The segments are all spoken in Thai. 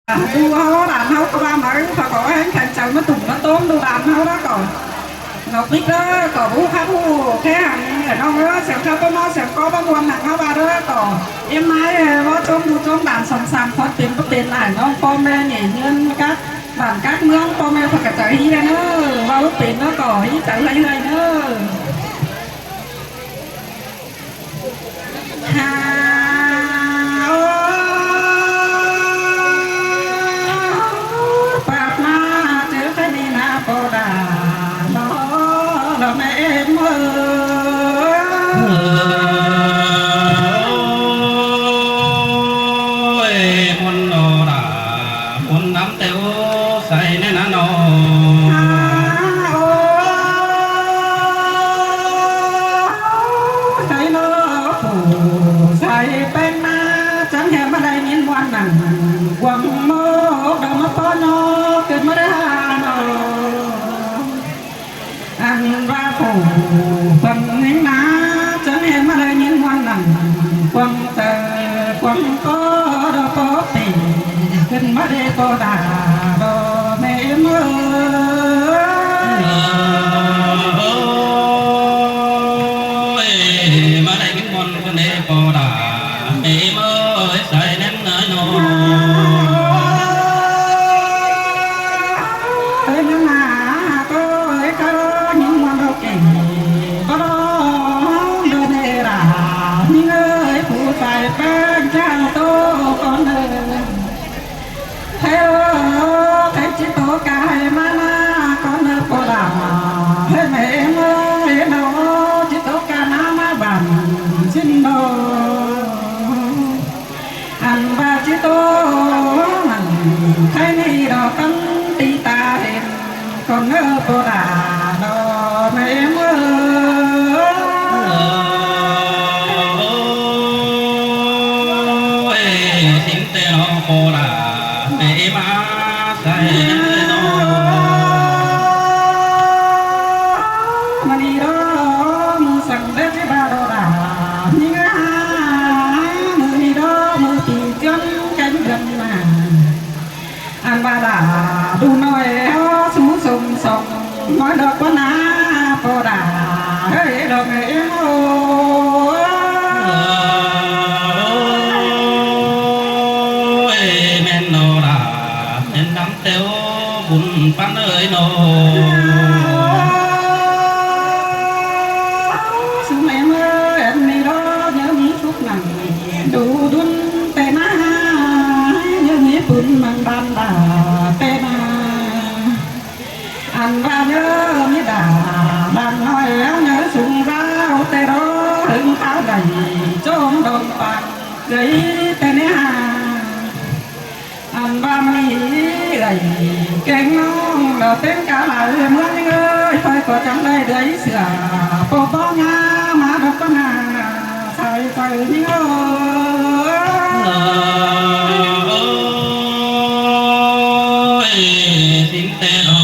ดูเฮาด่านเฮาก็ว่ามาเขาก็ให้แข่งจังมาตุ่มมาต้มดูด่านเฮาแล้วก่อนนกปิ๊กเด้อก็ผู้ค้าผู้แค่หันน้องเด้อเสียงข้าวต้มเสียงก้อประมวลหันเข้ามาเด้อก่อนเอ็มไม้ว่าจมดูจมด่าน2-3พอเป็นก็เป็นหลายน้องพ่อแม่เนี่ยเงินกักบ้านกักเมืองพ่อแม่เขาก็ใจฮีเด้อว่าเป็นแล้วก่อฮีใจไรเด้อฮ่าวังโมดมาปอนเกิดมาได้นอันว่าผู้ฟังนิ่งนาจะเห็นมาได้ยินวันนั้นกวางแต่กวางก็ดอกก็ตีขึ้นมาได้ก็ด่าดอแม่เมื่อมาได้ยินวันก็ได้ก็ด่าแม่เมื่อใส่แน่นหนา con nhớ cô đà đò mẹ mơ xin tê nó cô đà mẹ má say nó mà đi đó mưa sẵn đế chế ba đò đà nhưng mưa đi đó mưa thì chân cánh gần mà anh ba đà đu nói sùng sùng nói được quá na cô đà hey được em ơi men nô đà men đắm teo buồn pan ơi nô sung em ơi em đi đó nhớ nghĩ phút nằm đủ đun tê na nhớ nghĩ buồn mang đam đà tê na anh ba nhớ mi đà đàn nói nhớ sung rau tê đó hứng áo đầy trốn đồn bạc giấy tê nè anh ba mi gầy kén nong đào tên cả lại mưa anh ơi phải có trong đây đấy sửa bộ bó nha mà đâu có nào sai phải nhớ xin tê đó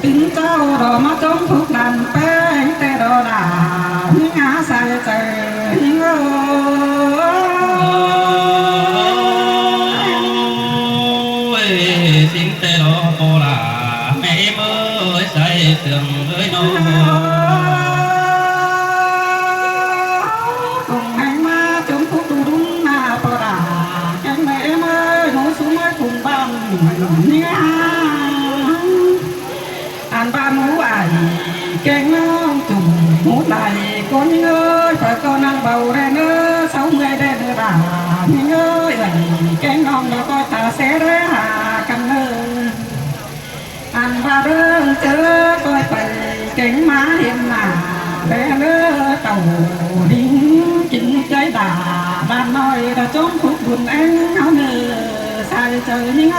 tính cháu đồ má trống thuốc đàn bé tê đồ đà những ngã sai trời những ơi xin tê đồ cô đà mẹ em ơi say tường với nó cùng anh má trống thuốc đu đúng là cô đà em mẹ em ơi nối xuống mới cùng bao những anh ba mũ ai kén nó trùng mũ đầy con ơi phải con ăn bầu ra nữa 60 đây nữa bà nhưng ơi kén non nó có ta sẽ đấy hà cầm nữa anh ba đơn chớ coi phải kén má hiện mà bé nữa tàu đinh chính trái đà đàn nói đã trốn phút buồn anh áo nơ sai trời nhưng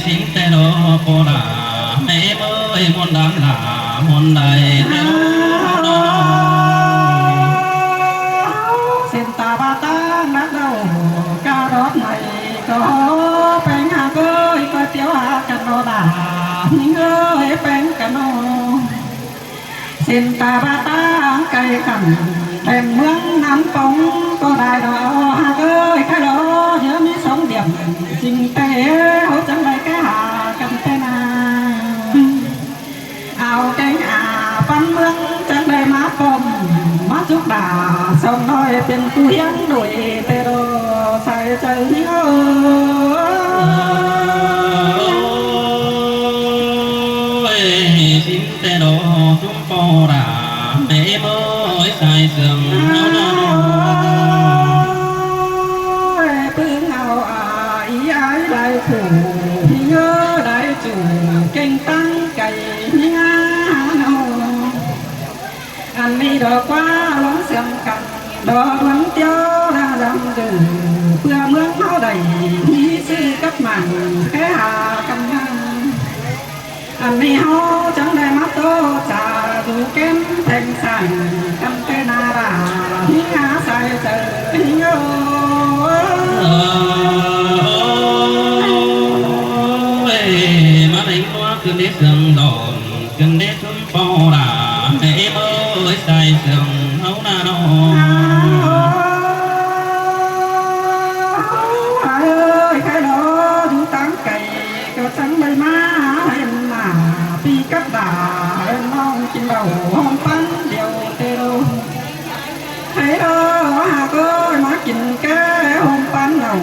xin tê nó cô đà mẹ ơi muốn đám là มนใดเส้นตาบาตานักเดาการอดใหม่ก็แป้งหาเกยก็เตี๋ยวหากันโนดานิ่งเอ้ยแป้งกันโนเส้นตาบาตาไก่กันแต่เมืองน้ำปองก็ได้ดอกหาเกยแค่ดอกเดี๋ยวมีสองเดียมจริงแต่เขาจังไรแค่หากันแต่นาเอาแกงปันเมืองจังได้มาปมมาจุกด่าส่งน้อยเป็นผู้ยังด้วยเตโรใส่ใจนี่สินเตโรจุมโปราเมโมยใส่เสื่อมปืนเอาอีไอ้ได้ขู่พี่เงอได้จู่เก่งตั้งไก่นี่งาโนอันนี้ดอกว่าล้มเสียงกันดอกหลังเจ้าระดำดื้อเพื่อเมืองเขาได้มีซื้อกับมันแค่หากันนั่งอันนี้เขาจังได้มาโตจ่าดูเก้มแทงสั่งกันเตนาราที่หาใส่เจอที่โยมาได้ตัวคืนได้เสื่อมดอนคืนได้ชุมโปราเมโมยใส่เสื่อมเฮานาโนใครรอดูตั้งไก่ก็จังไม่มาเห็นหน้าปีกับด่าเอ็นน้องกินเหล้าห้องปั้นเดียวเตโรใครรอหากมากินแก้ห้องปั้นเหล้า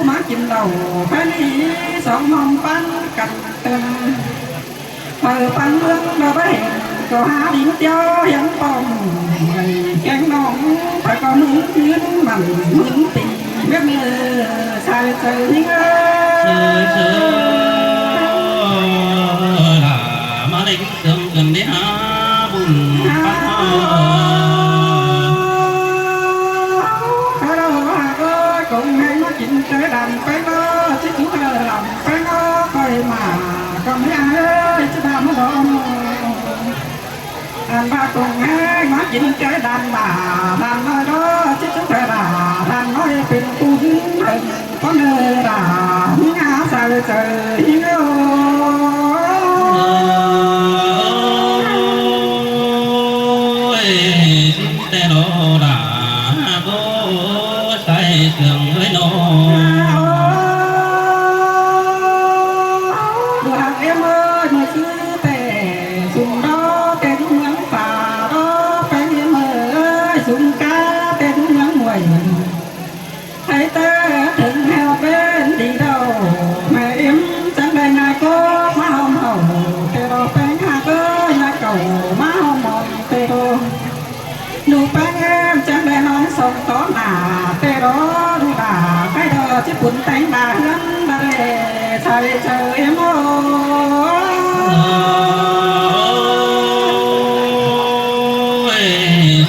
มากินเหล้าแค่นี้สองห้องปั้นกันเต็มเปิดปั้นเมืองเราไปเห็นก็หาดิ้งเจ้ายังป้องแกงน้องแต่ก็มึงยืนมันมึงตีเมื่อใส่ใจนี่เอ้ยมาได้เสื่อมกันได้หาบุญปัญหาเราก็ให้มากินเจอดำไปก็ชิจุกดำไปก็คอยมาก็ไม่เอ้ยจะทำร้องอันบ้าคงให้มากินเจอดำบ่าดำน้อยก็ชิจุกดำดำน้อยเป็นผู้หญิงก็เนื้อดำงาใส่ใจหิ้งสินเตโรดาโกใส่เสื่อมไว้โนดูหางเอ็มเมื่อซื้อแต่สุ่มดอแต่ดูเมืองป่าดอไปเมื่อสุ่มกาแต่ดูเมืองมวยให้เต้ถึงแหวเป็นดีเดาแม่เอ็มจังได้นายก็มาหอมเห่าแต่เราเป็นหาก็นายเก่ามาหอมมองเตโรดูแป้งเอ็มจังได้น้องส่งต้นหนาเตโรดูด่าใครดอที่ปุ่นแต่งด่าเฮือนด่าเร่ใส่เจอเอ็ม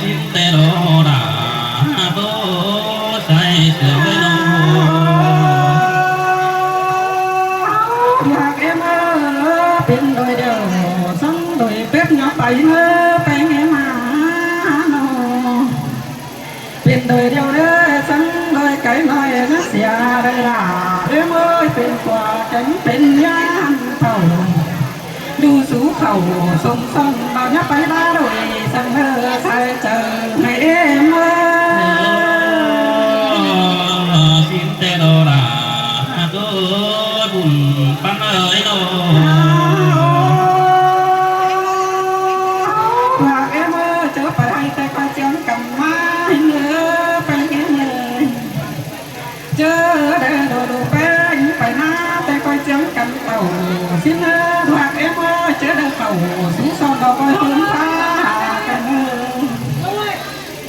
สินเตโรดาโกใส่เสื่อมไว้โนอยากเอ็มเป็นโดยเดียวสังโดยเป็ดหยาไปเมื่อแป้งเอ็มโนเป็นโดยเดียวเด้อสังโดยไก่น้อยนักเสียได้ด่าเอ็มเป็นกว่าจังเป็นยานเท่าดูสูเข่าสมสมเราอย่าไปด่าโดยสังเธอใส่เจอให้เอ็มสินเตโรดาโกบุญปันเอ๋ยโนว่าเอ็มเจอไปให้แต่ก็เจียงกับมาเนื้อไปเอ็มเลยเจอเดินดูแป้งไปหน้าแต่ก็เจียงกับเต่าสิเนื้อว่าเอ็มเจอเดินเต่าสูงส่งดอกไม้ฟ้ากัน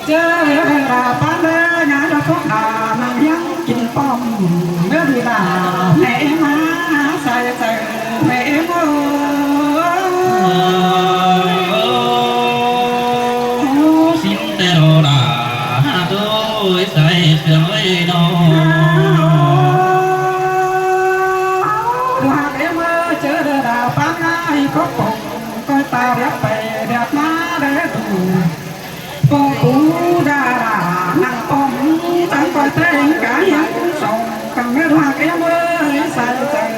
เจอเดินราปานเลยงานดอกทุกดามันยังกินป้อมเมื่อดีดาแม่มาใส่ใจแม่โมสินเตโรดาโกใส่เสื่อมไว้โนดูหากเอ็มเจอเดินราปานง่ายก็ปงก็ต ta đẹp bè đẹp má để thủ cô cú ra là nàng ôm chẳng coi tên cả những sầu cầm cái hoa em ơi sai trời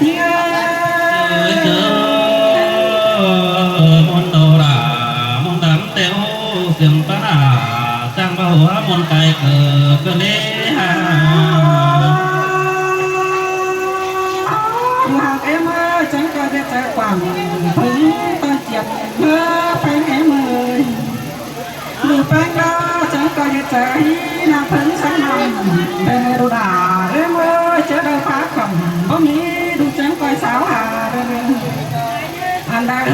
nhớ môn đồ đà môn đám teo sừng phá đà sang bao hóa môn cài cờ cơ lê hàng em ơi chẳng coi để trời quảng thấy tôi chiếc mưa phanh em ơi lửa phanh đó chẳng coi để trời nàng phấn sáng nằm bè đồ đà em ơi chớ đâu phá khẩm có nghĩ đủ chẳng coi sáo hà anh đã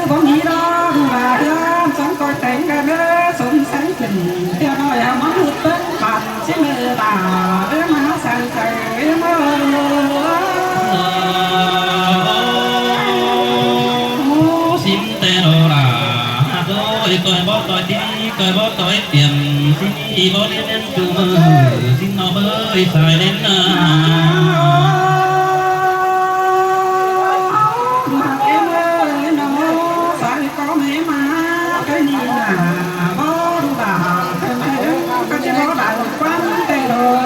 có nghĩ đó đủ là em chẳng coi tên ra đỡ sống sáng trình theo nói em món hụt tên bạn sẽ mơ bà em má sang trời em ơi xin tê đồ đà tôi coi bó tôi đi coi bó tôi tiền xin bó đến đến chú mơ xin nó bơi xài đến em ơi nó phải có mẹ má cái gì là bó đủ bà cái chứ bó đại một quán tê đồ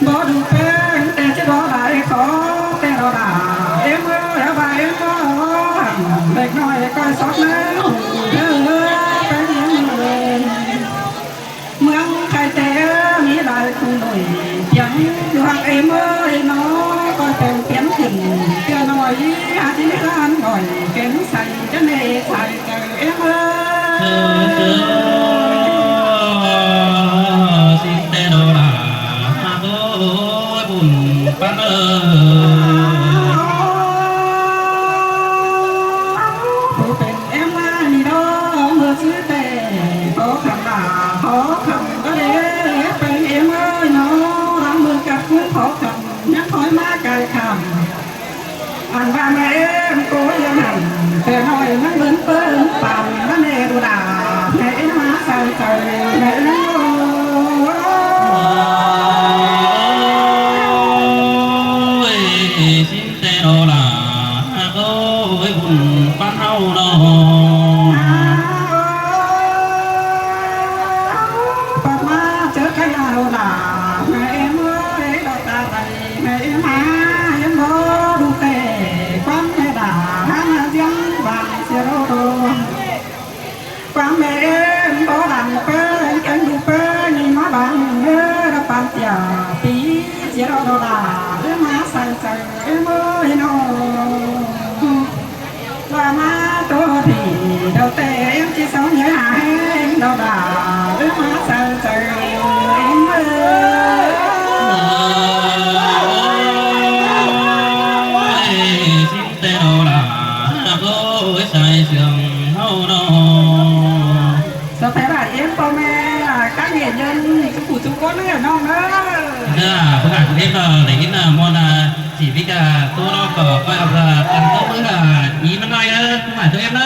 bó đủ tên tê chứ bó đại khó tê đồ đà em ơi bà em ơi đẹp nói coi sót nữa cái gì mương khai tế mỹ đại cùng nổi tiếng hoàng em ơi nó coi tên tiếng chừng kia nói à chỉ biết ăn ngồi kén say cái này say trời em ơi xin tê đồ đà tôi buồn pan ơi phụ tình em đi đó mưa xứ tề khó khăn là khó khăn có để tình em ơi nó đang mưa cắt cũng khó khăn nhắc hỏi má cài khảm anh ba mẹ em cố yêu hành để nói nó lớn lớn bàn nó nề đồ đà mẹ má sao trời mẹ xin tê đồ đà tôi buồn pan hao đó Phật má chớ cái nào là mẹ em ơi đợi ta thầy mẹ em em có đủ tề quán mẹ đà hát tiếng vàng xe đô quán mẹ em có đàn phê em đủ phê nhìn nó bằng nhớ đã bàn chả tí xe đô đà em má sang trời em ơi nó và má tôi thì đầu tề em chỉ sống nhớ em đâu đà em má sang trời em ơi xin tê đồ đà tôi sai sườn hao đó sao thế là em con mẹ là các nghệ nhân cái phụ chúng con nữa non đó bữa nào cũng em là để cái là món là chỉ biết là tôi nó có coi là ăn tốt mới là ý nó nói đó không phải tôi em đâu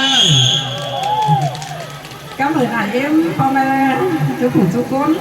cảm ơn em con mẹ cái phụ chúng con